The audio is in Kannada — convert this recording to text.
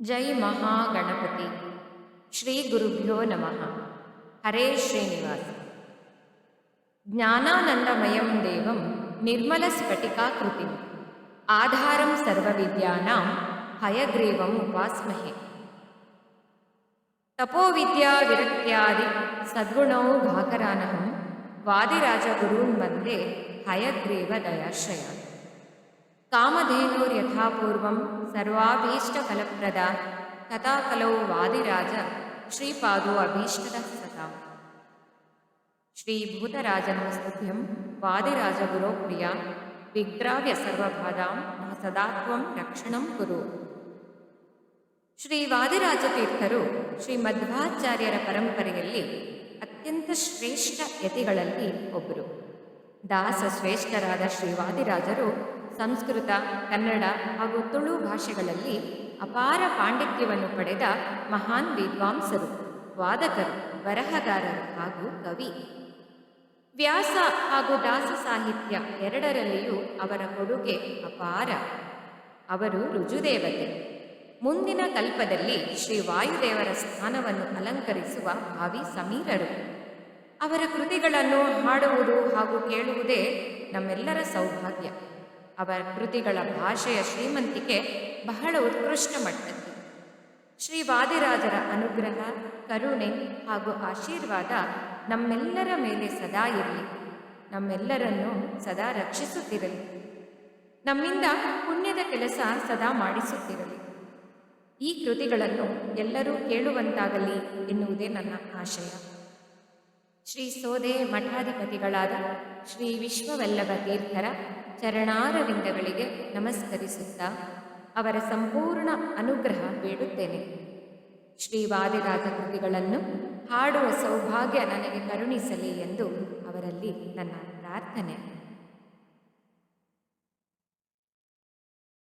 ಜೈ ಮಹಾಗಣಪತಿ. ಶ್ರೀ ಗುರುಭ್ಯೋ ನಮಃ. ಹರೇ ಶ್ರೀನಿವಾಸ. ಜ್ಞಾನಾನಂದಮಯಂ ದೇವಂ ನಿರ್ಮಲಸ್ಫಟಿಕಾಕೃತಿಂ ಆಧಾರಂ ಸರ್ವವಿದ್ಯಾನಾಂ ಹಯಗ್ರೀವಂ ಉಪಾಸ್ಮಹೆ. ತಪೋವಿದ್ಯಾ ವಿರಕ್ತ್ಯಾದಿ ಸದ್ಗುಣೌ ಘಾಕರಾನಹಂ ವಾದಿರಾಜಗುರೂನ್ ವಂದೇ ಹಯಗ್ರೀವ ದಯಾಶ್ರಯಾನ್. ಕಾಮಧೇನುರ್ಯಥಾಪೂರ್ವಂ ಸರ್ವಾಭೀಷ್ಟಫಲಪ್ರದ ತಥಾ ಕಲೌ ವಾದಿರಾಜ ಶ್ರೀಪಾದೋ ಅಭೀಷ್ಟದ ಸತಾಂ. ಶ್ರೀಭೂತರಾಜನಮಸ್ತುಭ್ಯಂ ವಾದಿರಾಜಗುರೋ ಪ್ರಿಯ ವಿಗ್ರಾವ್ಯ ಸರ್ವಬಾಧಾಂ ನ ಸದಾತ್ವಂ ರಕ್ಷಣಂ ಕುರು. ಶ್ರೀ ವಾದಿರಾಜತೀರ್ಥರು ಶ್ರೀಮಧ್ವಾಚಾರ್ಯರ ಪರಂಪರೆಯಲ್ಲಿ ಅತ್ಯಂತ ಶ್ರೇಷ್ಠ ಯತಿಗಳಲ್ಲಿ ಒಬ್ಬರು. ದಾಸ ಶ್ರೇಷ್ಠರಾದ ಶ್ರೀ ವಾದಿರಾಜರು ಸಂಸ್ಕೃತ, ಕನ್ನಡ ಹಾಗೂ ತುಳು ಭಾಷೆಗಳಲ್ಲಿ ಅಪಾರ ಪಾಂಡಿತ್ಯವನ್ನು ಪಡೆದ ಮಹಾನ್ ವಿದ್ವಾಂಸರು, ವಾದಕರು, ಬರಹಗಾರರು ಹಾಗೂ ಕವಿ. ವ್ಯಾಸ ಹಾಗೂ ದಾಸ ಸಾಹಿತ್ಯ ಎರಡರಲ್ಲಿಯೂ ಅವರ ಕೊಡುಗೆ ಅಪಾರ. ಅವರು ರುಜುದೇವತೆ. ಮುಂದಿನ ಕಲ್ಪದಲ್ಲಿ ಶ್ರೀ ವಾಯುದೇವರ ಸ್ಥಾನವನ್ನು ಅಲಂಕರಿಸುವ ಭಾವಿ ಸಮೀರರು. ಅವರ ಕೃತಿಗಳನ್ನು ಹಾಡುವುದು ಹಾಗೂ ಕೇಳುವುದೇ ನಮ್ಮೆಲ್ಲರ ಸೌಭಾಗ್ಯ. ಅವರ ಕೃತಿಗಳ ಭಾಷೆಯ ಶ್ರೀಮಂತಿಕೆ ಬಹಳ ಉತ್ಕೃಷ್ಟ ಮಟ್ಟದ್ದು. ಶ್ರೀ ವಾದಿರಾಜರ ಅನುಗ್ರಹ, ಕರುಣೆ ಹಾಗೂ ಆಶೀರ್ವಾದ ನಮ್ಮೆಲ್ಲರ ಮೇಲೆ ಸದಾ ಇರಲಿ. ನಮ್ಮೆಲ್ಲರನ್ನೂ ಸದಾ ರಕ್ಷಿಸುತ್ತಿರಲಿ. ನಮ್ಮಿಂದ ಪುಣ್ಯದ ಕೆಲಸ ಸದಾ ಮಾಡಿಸುತ್ತಿರಲಿ. ಈ ಕೃತಿಗಳನ್ನು ಎಲ್ಲರೂ ಕೇಳುವಂತಾಗಲಿ ಎನ್ನುವುದೇ ನನ್ನ ಆಶಯ. ಶ್ರೀ ಸೋದೆ ಮಠಾಧಿಪತಿಗಳಾದ ಶ್ರೀ ವಿಶ್ವವಲ್ಲಭ ತೀರ್ಥರ ಚರಣಾರವಿಂದಗಳಿಗೆ ನಮಸ್ಕರಿಸುತ್ತಾ ಅವರ ಸಂಪೂರ್ಣ ಅನುಗ್ರಹ ಬೇಡುತ್ತೇನೆ. ಶ್ರೀ ವಾದಿರಾಜ ಕೃತಿಗಳನ್ನು ಹಾಡುವ ಸೌಭಾಗ್ಯ ನನಗೆ ಕರುಣಿಸಲಿ ಎಂದು ಅವರಲ್ಲಿ ನನ್ನ ಪ್ರಾರ್ಥನೆ.